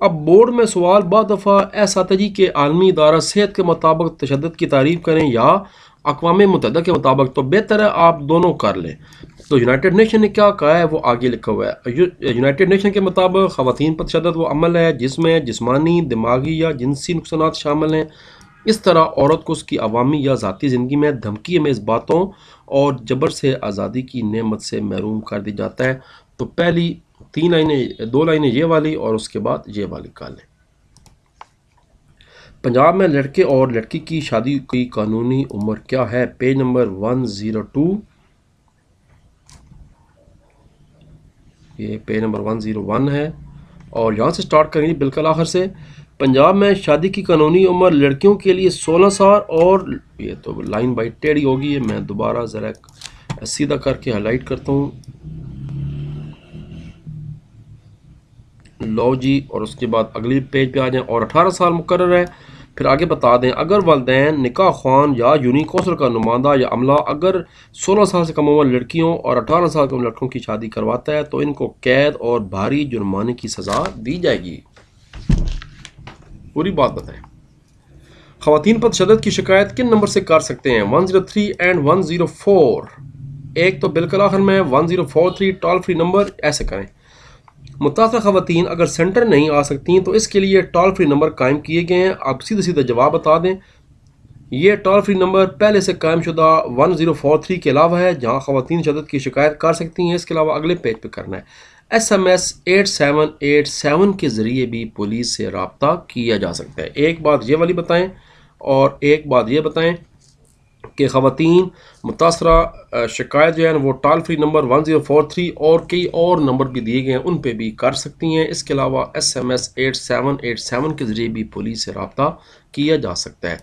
اب بورڈ میں سوال بعض دفعہ اساتذی کے عالمی ادارہ صحت کے مطابق تشدد کی تعریف کریں یا اقوام متحدہ کے مطابق، تو بہتر ہے آپ دونوں کر لیں۔ تو یونائٹڈ نیشن نے کیا کہا ہے وہ آگے لکھا ہوا ہے۔ یونائٹڈ نیشن کے مطابق خواتین پر تشدد وہ عمل ہے جس میں جسمانی، دماغی یا جنسی نقصانات شامل ہیں۔ اس طرح عورت کو اس کی عوامی یا ذاتی زندگی میں دھمکی میں اس باتوں اور جبر سے آزادی کی نعمت سے محروم کر دی جاتا ہے۔ تو پہلی 3 لائنیں، 2 لائنیں یہ والی اور اس کے بعد یہ والی کر لیں۔ پنجاب میں لڑکے اور لڑکی کی شادی کی قانونی عمر کیا ہے؟ پیج نمبر 102، یہ پیج نمبر 101 ہے اور یہاں سے سٹارٹ کریں گے بالکل آخر سے۔ پنجاب میں شادی کی قانونی عمر لڑکیوں کے لیے 16 سال اور یہ تو لائن بائی ٹیڑھی ہوگی، میں دوبارہ ذرا سیدھا کر کے ہائی لائٹ کرتا ہوں، لو جی، اور اس کے بعد اگلی پیج پہ آ جائیں، اور 18 سال مقرر ہے۔ پھر آگے بتا دیں اگر والدین، نکاح خوان یا یونین کونسل کا نمائندہ یا عملہ اگر 16 سال سے کم عمر لڑکیوں اور 18 سال کم لڑکوں کی شادی کرواتا ہے تو ان کو قید اور بھاری جرمانے کی سزا دی جائے گی۔ پوری بات بتائیں۔ خواتین پر تشدد کی شکایت کن نمبر سے کر سکتے ہیں؟ 103 اینڈ 104۔ ایک تو بالکل آخر میں 1043 ٹول فری نمبر، ایسے کریں۔ متاثرہ خواتین اگر سینٹر نہیں آ سکتی تو اس کے لیے ٹول فری نمبر قائم کیے گئے ہیں۔ آپ سیدھے سیدھے جواب بتا دیں۔ یہ ٹول فری نمبر پہلے سے قائم شدہ 1043 کے علاوہ ہے جہاں خواتین تشدد کی شکایت کر سکتی ہیں۔ اس کے علاوہ اگلے پیج پہ کرنا ہے۔ SMS 8787 کے ذریعے بھی پولیس سے رابطہ کیا جا سکتا ہے۔ ایک بات یہ والی بتائیں اور ایک بات یہ بتائیں کہ خواتین متاثرہ شکایت جو ہے وہ ٹول فری نمبر 1043 اور کئی اور نمبر بھی دیے گئے ہیں، ان پہ بھی کر سکتی ہیں۔ اس کے علاوہ SMS 8787 کے ذریعے بھی پولیس سے رابطہ کیا جا سکتا ہے۔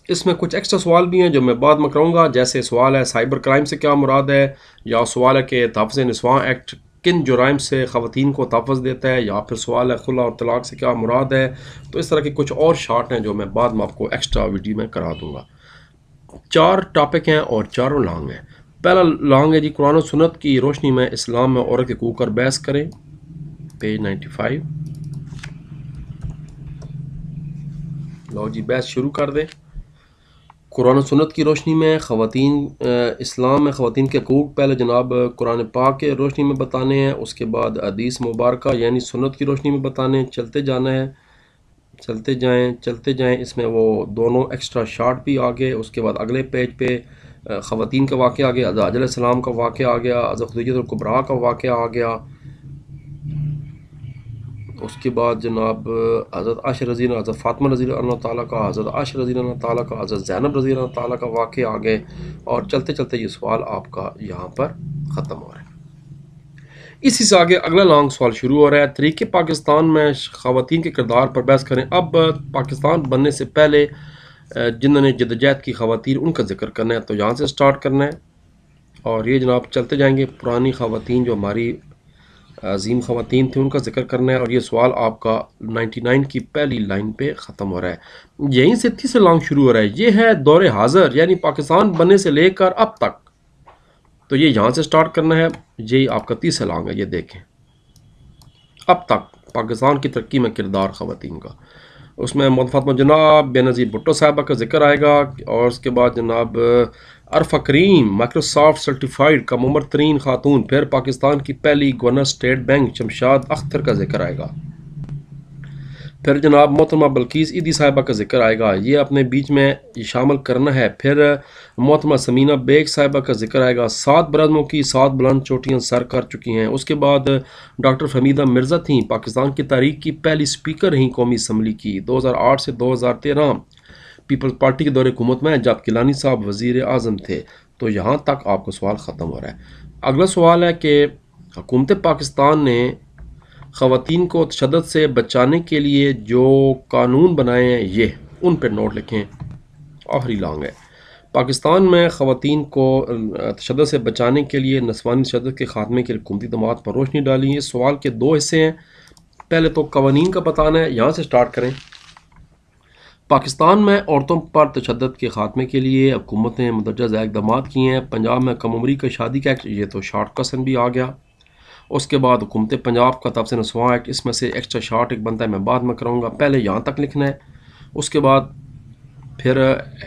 اس میں کچھ ایکسٹرا سوال بھی ہیں جو میں بعد میں کروں گا، جیسے سوال ہے سائبر کرائم سے کیا مراد ہے، یا سوال ہے کہ تحفظ نسواں ایکٹ کن جرائم سے خواتین کو تحفظ دیتا ہے، یا پھر سوال ہے خلا اور طلاق سے کیا مراد ہے۔ تو اس طرح کے کچھ اور شارٹ ہیں جو میں بعد میں آپ کو ایکسٹرا ویڈیو میں کرا دوں گا۔ 4 ٹاپک ہیں اور چاروں لانگ ہیں۔ پہلا لانگ ہے جی قرآن و سنت کی روشنی میں اسلام میں عورت کے حقوق پر بحث کریں، پیج 95۔ لو جی بحث شروع کر دیں۔ قرآن و سنت کی روشنی میں خواتین، اسلام میں خواتین کے حقوق پہلے جناب قرآن پاک کے روشنی میں بتانے ہیں، اس کے بعد حدیث مبارکہ یعنی سنت کی روشنی میں بتانے ہیں۔ چلتے جانا ہے، چلتے جائیں۔ اس میں وہ دونوں ایکسٹرا شارٹ بھی آ گئے۔ اس کے بعد اگلے پیج پہ خواتین کا واقعہ آ گیا، حضرت علیہ السلام کا واقعہ آ گیا، حضرت خدیجہ الکبریٰ کا واقعہ آ گیا۔ اس کے بعد جناب حضرت عائشہ رضی اللہ، حضرت فاطمہ رضی اللہ تعالیٰ کا، حضرت عائشہ رضی اللہ تعالیٰ کا، حضرت زینب رضی اللہ تعالیٰ کا واقعہ آ گئے، اور چلتے چلتے یہ سوال آپ کا یہاں پر ختم ہو رہا ہے۔ اسی سے آگے اگلا لانگ سوال شروع ہو رہا ہے۔ طریقے پاکستان میں خواتین کے کردار پر بحث کریں۔ اب پاکستان بننے سے پہلے جنہوں نے جدوجہد کی خواتین، ان کا ذکر کرنا ہے، تو یہاں سے سٹارٹ کرنا ہے، اور یہ جناب چلتے جائیں گے۔ پرانی خواتین جو ہماری عظیم خواتین تھیں ان کا ذکر کرنا ہے، اور یہ سوال آپ کا 99 کی پہلی لائن پہ ختم ہو رہا ہے۔ یہیں سے تیسرا لانگ شروع ہو رہا ہے، یہ ہے دور حاضر یعنی پاکستان بننے سے لے کر اب تک، تو یہ یہاں سے سٹارٹ کرنا ہے۔ یہی آپ کا تیسرا لانگ ہے، یہ دیکھیں اب تک پاکستان کی ترقی میں کردار خواتین کا۔ اس میں محمد فاطمہ جناب، بے نظیر بھٹو صاحبہ کا ذکر آئے گا، اور اس کے بعد جناب عرفہ کریم مائکروسافٹ سرٹیفائیڈ کم عمر ترین خاتون، پھر پاکستان کی پہلی governor state bank Shamshad Akhtar کا ذکر آئے گا، پھر جناب محترمہ بلقیس ایدھی صاحبہ کا ذکر آئے گا، یہ اپنے بیچ میں شامل کرنا ہے، پھر محترمہ سمینہ بیگ صاحبہ کا ذکر آئے گا، 7 برادروں کی 7 بلند چوٹیاں سر کر چکی ہیں۔ اس کے بعد ڈاکٹر فہمیدہ مرزا تھیں، پاکستان کی تاریخ کی پہلی سپیکر رہیں قومی اسمبلی کی، 2008 سے 2013 پیپلز پارٹی کے دور حکومت میں، جب گیلانی صاحب وزیر اعظم تھے۔ تو یہاں تک آپ کو سوال ختم ہو رہا ہے۔ اگلا سوال ہے کہ حکومت پاکستان نے خواتین کو تشدد سے بچانے کے لیے جو قانون بنائے ہیں، یہ ان پہ نوٹ لکھیں۔ آخری لانگ ہے۔ پاکستان میں خواتین کو تشدد سے بچانے کے لیے نسوانی تشدد کے خاتمے کے لیے حکومتی اقدامات پر روشنی ڈالی۔ اس سوال کے 2 حصے ہیں۔ پہلے تو قوانین کا بتانا ہے، یہاں سے سٹارٹ کریں۔ پاکستان میں عورتوں پر تشدد کے خاتمے کے لیے حکومت نے مندرجہ ذیل اقدامات کیے ہیں۔ پنجاب میں کم عمری کا شادی کا ایکٹ، یہ تو شارٹ کوسچن بھی آ گیا، اس کے بعد حکومت پنجاب کا تفصیل نسواں ایکٹ، اس میں سے ایکسٹرا شارٹ ایک بنتا ہے، میں بعد میں کراؤں گا، پہلے یہاں تک لکھنا ہے. اس کے بعد پھر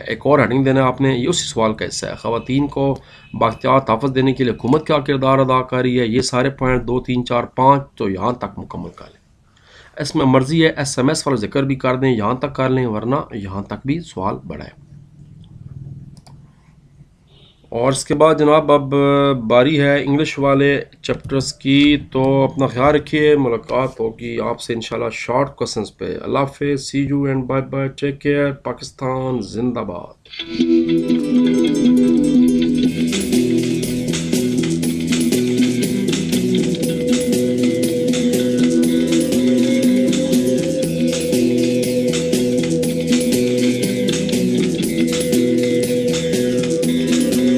ایک اور ہیڈنگ دینا ہے آپ نے، یہ اسی سوال کا حصہ ہے، خواتین کو بااختیار تحفظ دینے کے لیے حکومت کیا کردار ادا کر رہی ہے. یہ سارے پوائنٹ 2 3 4 5 تو یہاں تک مکمل کر لیں. اس میں مرضی ہے ایس ایم ایس والا ذکر بھی کر دیں، یہاں تک کر لیں، ورنہ یہاں تک بھی سوال بڑھائیں. اور اس کے بعد جناب اب باری ہے انگلش والے چیپٹرز کی، تو اپنا خیال رکھیے، ملاقات ہوگی آپ سے انشاءاللہ شارٹ کوسچنز پہ. اللہ حافظ، see you and bye bye, take care, Pakistan زندہ باد.